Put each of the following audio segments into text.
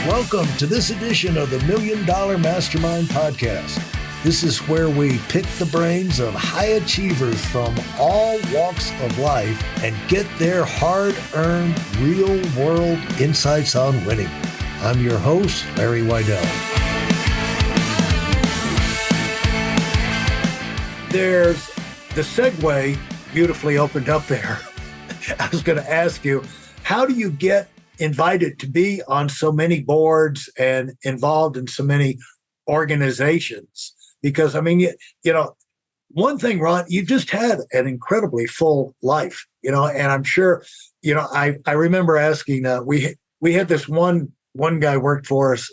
Welcome to this edition of the Million Dollar Mastermind podcast. This is where we pick the brains of high achievers from all walks of life and get their hard-earned, real-world insights on winning. I'm your host, Larry Weidel. There's the segue beautifully opened up there. I was going to ask you, how do you get invited to be on so many boards and involved in so many organizations? Because, I mean, you know, one thing, Ron, you just had an incredibly full life, and I'm sure, I remember asking, we had this one guy worked for us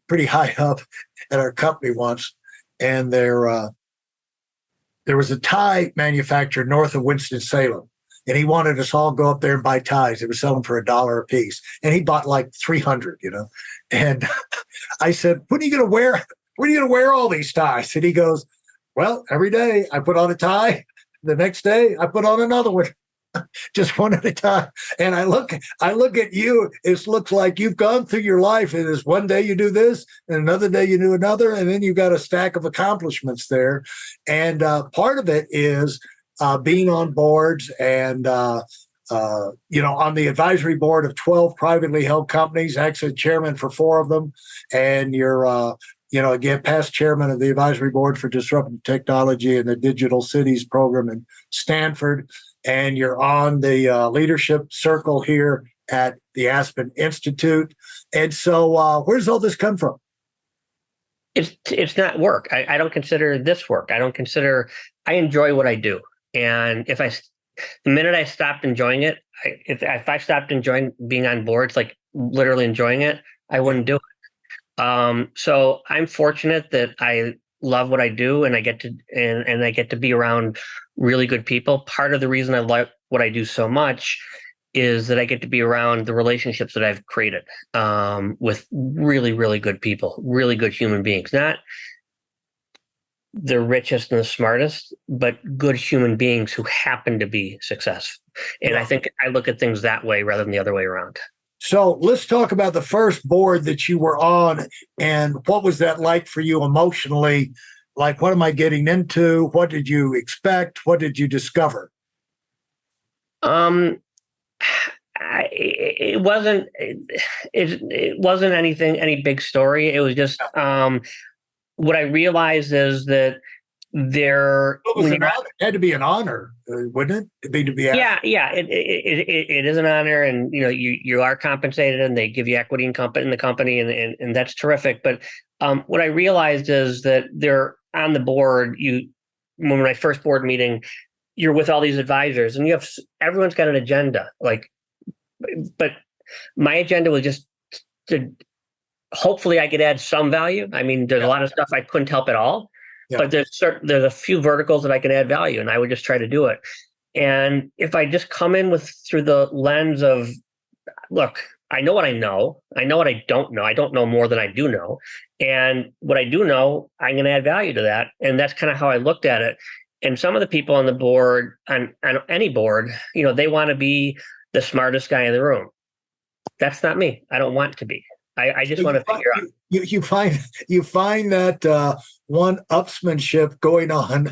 pretty high up at our company once, and there was a tie manufacturer north of Winston-Salem. And he wanted us all go up there and buy ties. They were selling for $1 a piece. And he bought like 300, And I said, when are you going to wear all these ties? And he goes, well, every day I put on a tie. The next day I put on another one, just one at a time. And I look at you. It looks like you've gone through your life. It is one day you do this and another day you do another. And then you've got a stack of accomplishments there. And part of it is being on boards and, on the advisory board of 12 privately held companies, actually chairman for 4 of them. And you're, again, past chairman of the advisory board for disruptive technology and the digital cities program in Stanford. And you're on the leadership circle here at the Aspen Institute. And so where does all this come from? It's not work. I don't consider this work. I enjoy what I do. And the minute I stopped enjoying it, if I stopped enjoying being on boards, like literally enjoying it, I wouldn't do it. So I'm fortunate that I love what I do, and I get to be around really good people. Part of the reason I like what I do so much is that I get to be around the relationships that I've created with really, really good people, really good human beings. Not the richest and the smartest, but good human beings who happen to be successful. And I think I look at things that way rather than the other way around. So let's talk about the first board that you were on, and what was that like for you emotionally? Like, what am I getting into? What did you expect? What did you discover? It wasn't any big story. It was just, what I realized is that it had to be an honor, wouldn't it? To be asked? Yeah. It is an honor, and you are compensated, and they give you equity in the company, and that's terrific. But what I realized is that they're on the board. When my first board meeting, you're with all these advisors, and everyone's got an agenda. But my agenda was just to. Hopefully I could add some value. I mean, there's a lot of stuff I couldn't help at all, but there's a few verticals that I can add value, and I would just try to do it. And if I just come in through the lens of, look, I know what I know what I don't know. I don't know more than I do know. And what I do know, I'm going to add value to that. And that's kind of how I looked at it. And some of the people on the board, on any board, they want to be the smartest guy in the room. That's not me. I don't want to be. I just want to figure out. You find that one-upsmanship going on,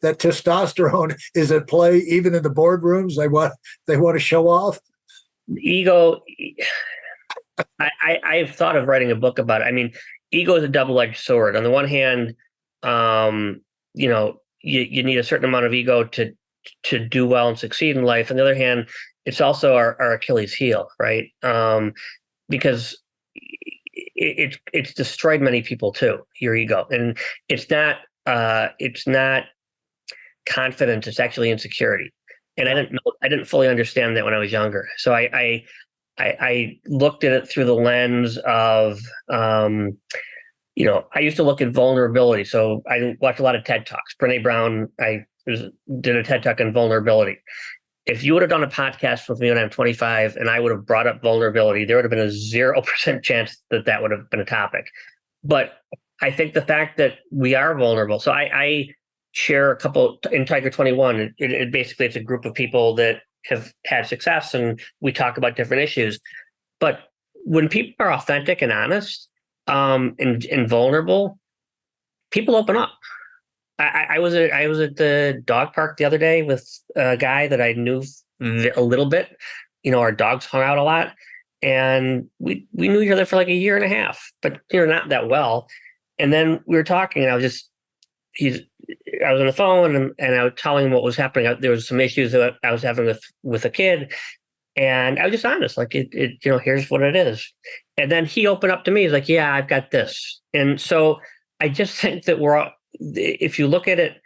that testosterone is at play even in the boardrooms. They want to show off. Ego. I've thought of writing a book about it. I mean, ego is a double-edged sword. On the one hand, you need a certain amount of ego to do well and succeed in life. On the other hand, it's also our Achilles heel, right? Because it's destroyed many people too, your ego. And it's not confidence, it's actually insecurity. And I didn't fully understand that when I was younger. So I looked at it through the lens of, I used to look at vulnerability. So I watched a lot of TED Talks. Brené Brown, did a TED Talk on vulnerability. If you would have done a podcast with me when I'm 25 and I would have brought up vulnerability, there would have been a 0% chance that would have been a topic. But I think the fact that we are vulnerable. So I share a couple in Tiger 21. It basically, it's a group of people that have had success, and we talk about different issues. But when people are authentic and honest, and vulnerable, people open up. I was at the dog park the other day with a guy that I knew a little bit. Our dogs hung out a lot, and we knew each other for like a year and a half, but not that well. And then we were talking, and I was on the phone, and I was telling him what was happening. There was some issues that I was having with a kid, and I was just honest, like here's what it is. And then he opened up to me. He's like, "Yeah, I've got this." And so I just think that if you look at it,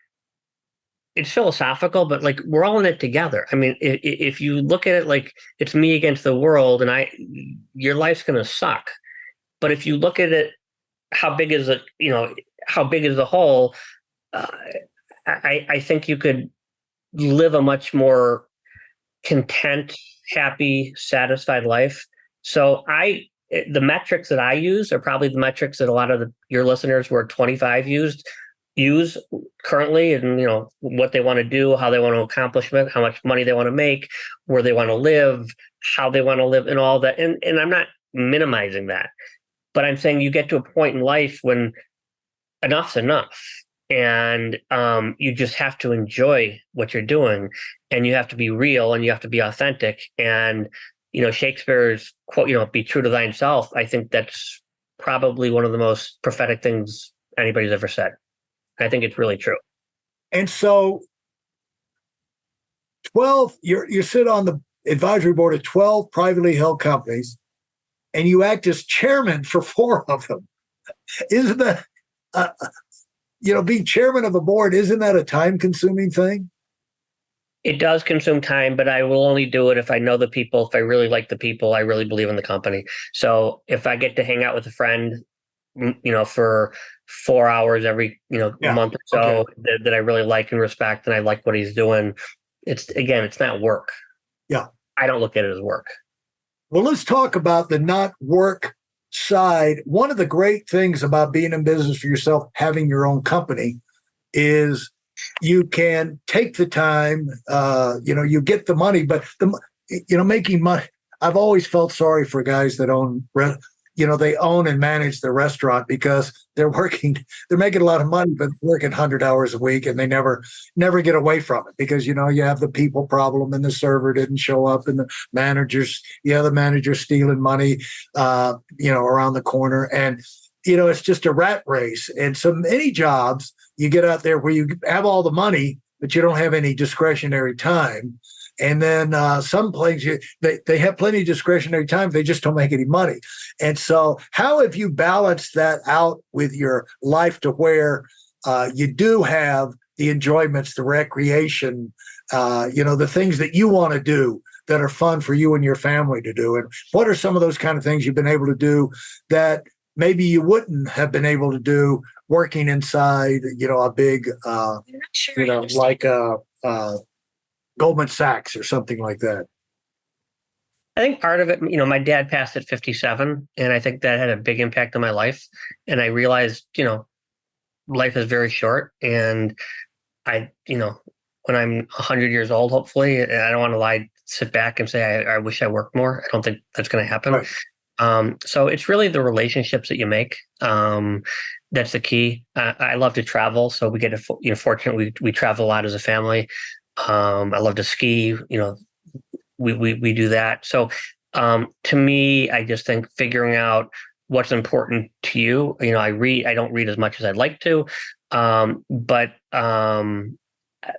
it's philosophical, but like we're all in it together. I mean, if you look at it like it's me against the world, and your life's going to suck. But if you look at it, how big is it? How big is the whole? I think you could live a much more content, happy, satisfied life. So the metrics that I use are probably the metrics that a lot of your listeners who are 25 use currently, and what they want to do, how they want to accomplish it, how much money they want to make, where they want to live, how they want to live, and all that. And I'm not minimizing that, but I'm saying you get to a point in life when enough's enough, and you just have to enjoy what you're doing, and you have to be real, and you have to be authentic. And Shakespeare's quote, "Be true to thyself." I think that's probably one of the most prophetic things anybody's ever said. I think it's really true. And so 12, you sit on the advisory board of 12 privately held companies, and you act as chairman for 4 of them. Isn't that, being chairman of a board, isn't that a time-consuming thing? It does consume time, but I will only do it if I know the people, if I really like the people, I really believe in the company. So if I get to hang out with a friend, for 4 hours every, month or so, okay, that I really like and respect, and I like what he's doing, it's not work. Yeah. I don't look at it as work. Well, let's talk about the not work side. One of the great things about being in business for yourself, having your own company, is you can take the time, you get the money, but making money. I've always felt sorry for guys that own, they own and manage the restaurant, because they're making a lot of money, but working 100 hours a week, and they never get away from it, because, you have the people problem, and the server didn't show up, and the manager stealing money, around the corner. And, it's just a rat race. And so many jobs you get out there where you have all the money, but you don't have any discretionary time. And then some places, they have plenty of discretionary time, they just don't make any money. And so how have you balanced that out with your life to where you do have the enjoyments, the recreation, the things that you want to do that are fun for you and your family to do? And what are some of those kind of things you've been able to do that maybe you wouldn't have been able to do working inside, a big, like Goldman Sachs or something like that? I think part of it, my dad passed at 57, and I think that had a big impact on my life. And I realized, life is very short, and when I'm 100 years old, hopefully, and I don't want to sit back and say, I wish I worked more. I don't think that's going to happen. Right. So it's really the relationships that you make. That's the key. I love to travel, so we get fortunate. We travel a lot as a family. I love to ski. We do that. So to me, I just think figuring out what's important to you. I don't read as much as I'd like to, but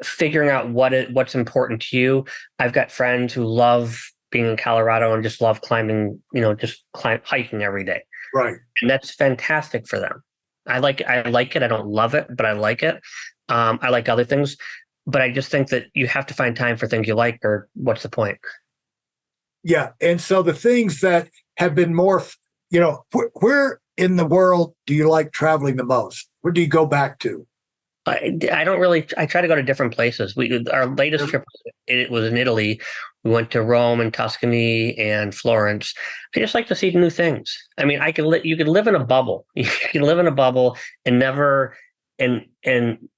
figuring out what's important to you. I've got friends who love being in Colorado and just love climbing, hiking every day. Right. And that's fantastic for them. I like it. I don't love it, but I like it. I like other things, but I just think that you have to find time for things you like, or what's the point? Yeah. And so the things that have been more, where in the world do you like traveling the most? Where do you go back to? I don't really. I try to go to different places. Our latest trip, it was in Italy. We went to Rome and Tuscany and Florence. I just like to see new things. I mean, you could live in a bubble. You can live in a bubble and never, and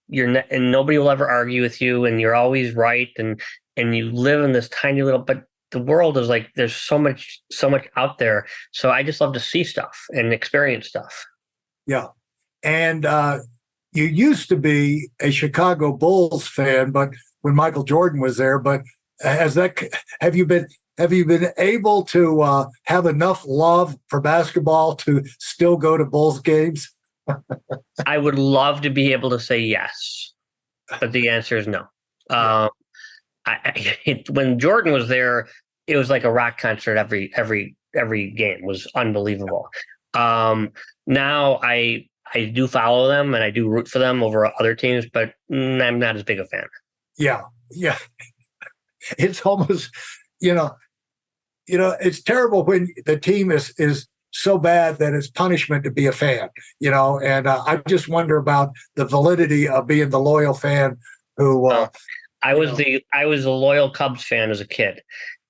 nobody will ever argue with you, and you're always right, and you live in this tiny little. But the world is like there's so much out there. So I just love to see stuff and experience stuff. Yeah. And you used to be a Chicago Bulls fan, but when Michael Jordan was there, but has that have you been able to have enough love for basketball to still go to Bulls games? I would love to be able to say yes, but the answer is no. Yeah. When Jordan was there, it was like a rock concert. Every game was unbelievable. Now I do follow them and I do root for them over other teams, but I'm not as big a fan. Yeah, yeah. It's almost, you know, it's terrible when the team is so bad that it's punishment to be a fan. And I just wonder about the validity of being the loyal fan who. I was a loyal Cubs fan as a kid,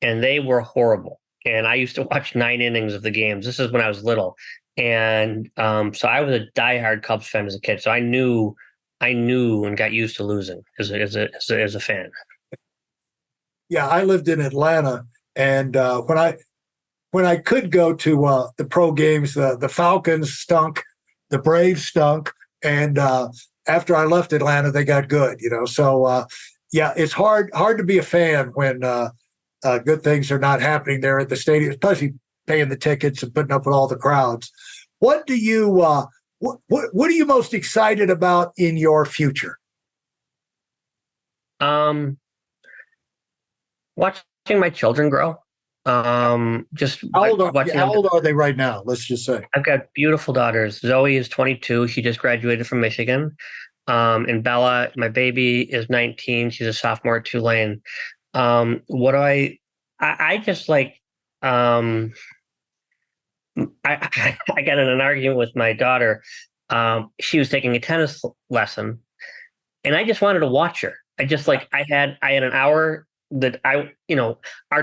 and they were horrible. And I used to watch 9 innings of the games. This is when I was little, and so I was a diehard Cubs fan as a kid. So I knew and got used to losing as a fan. Yeah, I lived in Atlanta, and when I could go to the pro games, the Falcons stunk, the Braves stunk, and after I left Atlanta, they got good. So yeah, it's hard to be a fan when good things are not happening there at the stadium, especially paying the tickets and putting up with all the crowds. What do you what are you most excited about in your future? Watching my children grow. Just How watching old are they right now? Let's just say. I've got beautiful daughters. Zoe is 22. She just graduated from Michigan. And Bella, my baby, is 19. She's a sophomore at Tulane. What do I just like, I got in an argument with my daughter. She was taking a tennis lesson and I just wanted to watch her. I had an hour that our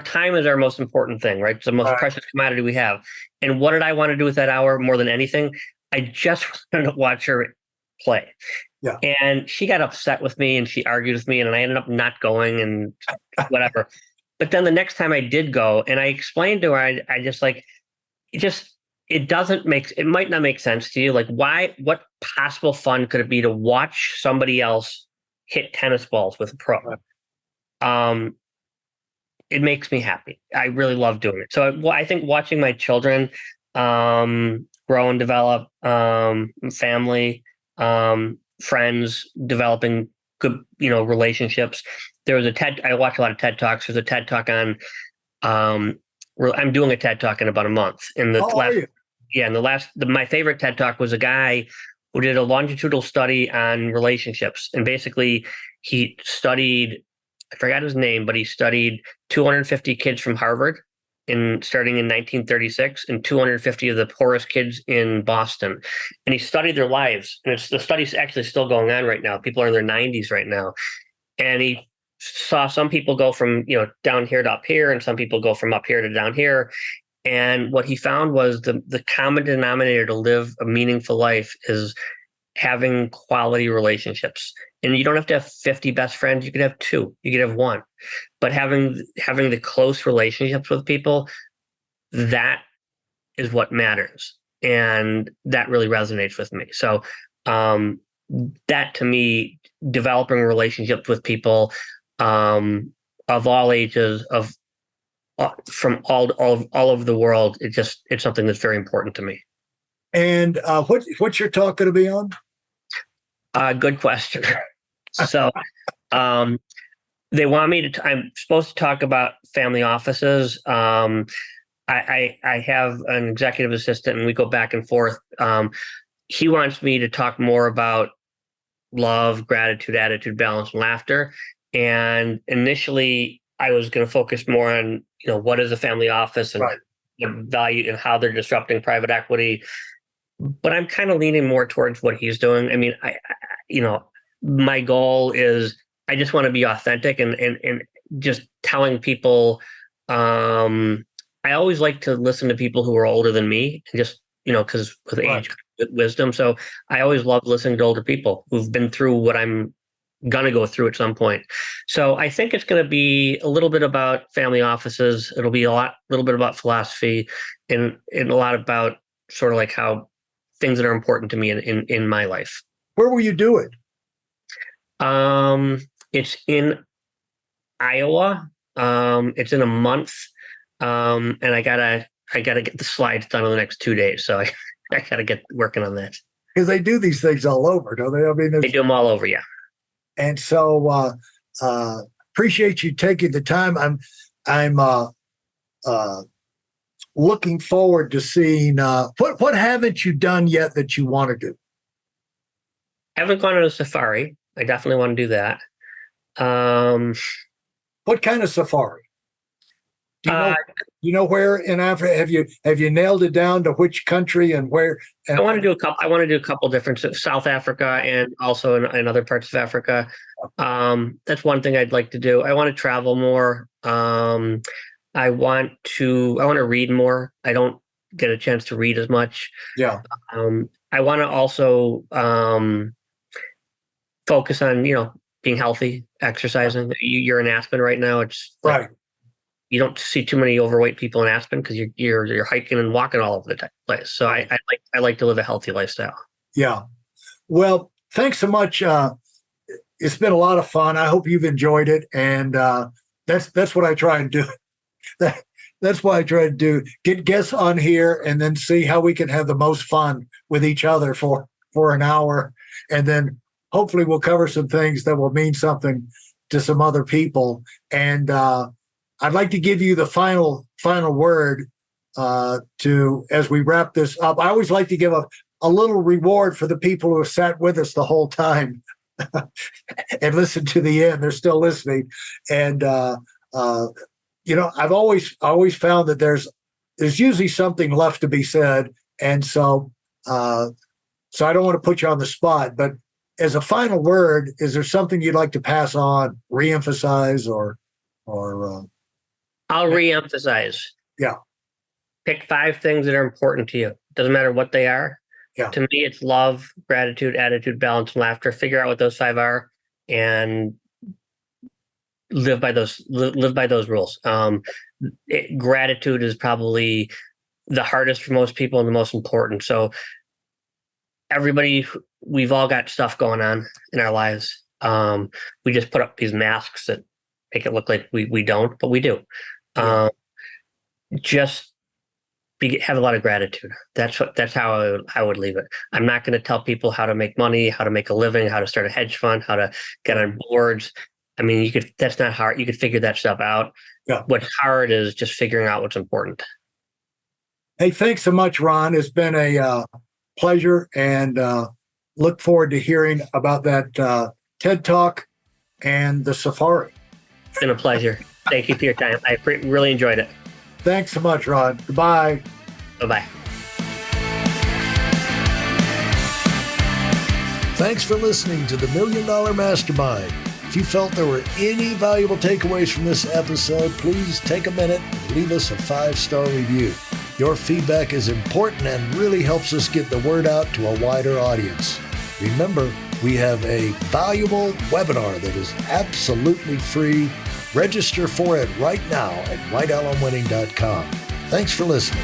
time is our most important thing, right? It's the most precious commodity we have. And what did I want to do with that hour more than anything? I just wanted to watch her play. Yeah. And she got upset with me and she argued with me and I ended up not going and whatever. But then the next time I did go and I explained to her, I just like, it might not make sense to you. Like what possible fun could it be to watch somebody else hit tennis balls with a pro? It makes me happy. I really love doing it. So I think watching my children grow and develop, family, friends, developing good, relationships. I watch a lot of TED Talks. There's a TED Talk on, I'm doing a TED Talk in about a month. My favorite TED Talk was a guy who did a longitudinal study on relationships. And basically he studied, I forgot his name, but he studied 250 kids from Harvard starting in 1936 and 250 of the poorest kids in Boston. And he studied their lives. And the study's actually still going on right now. People are in their 90s right now. And he saw some people go from, down here to up here, and some people go from up here to down here. And what he found was the common denominator to live a meaningful life is having quality relationships. And you don't have to have 50 best friends. You could have 2. You could have 1. But having the close relationships with people, that is what matters. And that really resonates with me. So that to me, developing relationships with people of all ages, from all over the world, it's something that's very important to me. And what's your talk going to be on? Good question. So they want me to, I'm supposed to talk about family offices. I have an executive assistant and we go back and forth. He wants me to talk more about love, gratitude, attitude, balance, and laughter. And initially I was going to focus more on, what is a family office and the value and how they're disrupting private equity. But I'm kind of leaning more towards what he's doing. I mean, my goal is I just want to be authentic and just telling people. I always like to listen to people who are older than me, and just because with age, with wisdom. So I always love listening to older people who've been through what I'm gonna go through at some point. So I think it's going to be a little bit about family offices. It'll be little bit about philosophy, and a lot about sort of like how things that are important to me in my life. Where will you do it? It's in Iowa. It's in a month. And I gotta get the slides done in the next 2 days. So I gotta get working on that. Because they do these things all over, don't they? I mean, they do them all over, yeah. And so appreciate you taking the time. I'm looking forward to seeing what haven't you done yet that you want to do? I haven't gone on a safari. I definitely want to do that. What kind of safari? Do you know where in Africa? Have you nailed it down to which country and where? And I want to do a couple different, South Africa and also in other parts of Africa. That's one thing I'd like to do. I want to travel more. I want to read more. I don't get a chance to read as much. Yeah. I want to also focus on, being healthy, exercising. You're in Aspen right now. It's right. You don't see too many overweight people in Aspen because you're hiking and walking all over the place. So I like to live a healthy lifestyle. Yeah. Well, thanks so much. It's been a lot of fun. I hope you've enjoyed it, and that's what I try and do. That's why I try to do. Get guests on here and then see how we can have the most fun with each other for an hour, and then hopefully we'll cover some things that will mean something to some other people. And I'd like to give you the final word as we wrap this up. I always like to give a little reward for the people who have sat with us the whole time and listened to the end. They're still listening. And, I've always found that there's usually something left to be said. And so I don't want to put you on the spot, but as a final word, is there something you'd like to pass on, reemphasize, or I'll reemphasize. Yeah. Pick 5 things that are important to you. Doesn't matter what they are. Yeah. To me, it's love, gratitude, attitude, balance, and laughter. Figure out what those 5 are and live by those rules. Gratitude is probably the hardest for most people and the most important. So we've all got stuff going on in our lives. We just put up these masks that make it look like we don't, but we do. Just have a lot of gratitude. That's how I would leave it. I'm not going to tell people how to make money, how to make a living, how to start a hedge fund, how to get on boards. I mean, that's not hard. You could figure that stuff out. Yeah. What's hard is just figuring out what's important. Hey, thanks so much, Ron. It's been a pleasure, and look forward to hearing about that TED Talk and the safari. It's been a pleasure. Thank you for your time. I really enjoyed it. Thanks so much, Ron. Goodbye. Bye-bye. Thanks for listening to the Million Dollar Mastermind. If you felt there were any valuable takeaways from this episode, please take a minute and leave us a 5-star review. Your feedback is important and really helps us get the word out to a wider audience. Remember, we have a valuable webinar that is absolutely free. Register for it right now at weidelonwinning.com. Thanks for listening.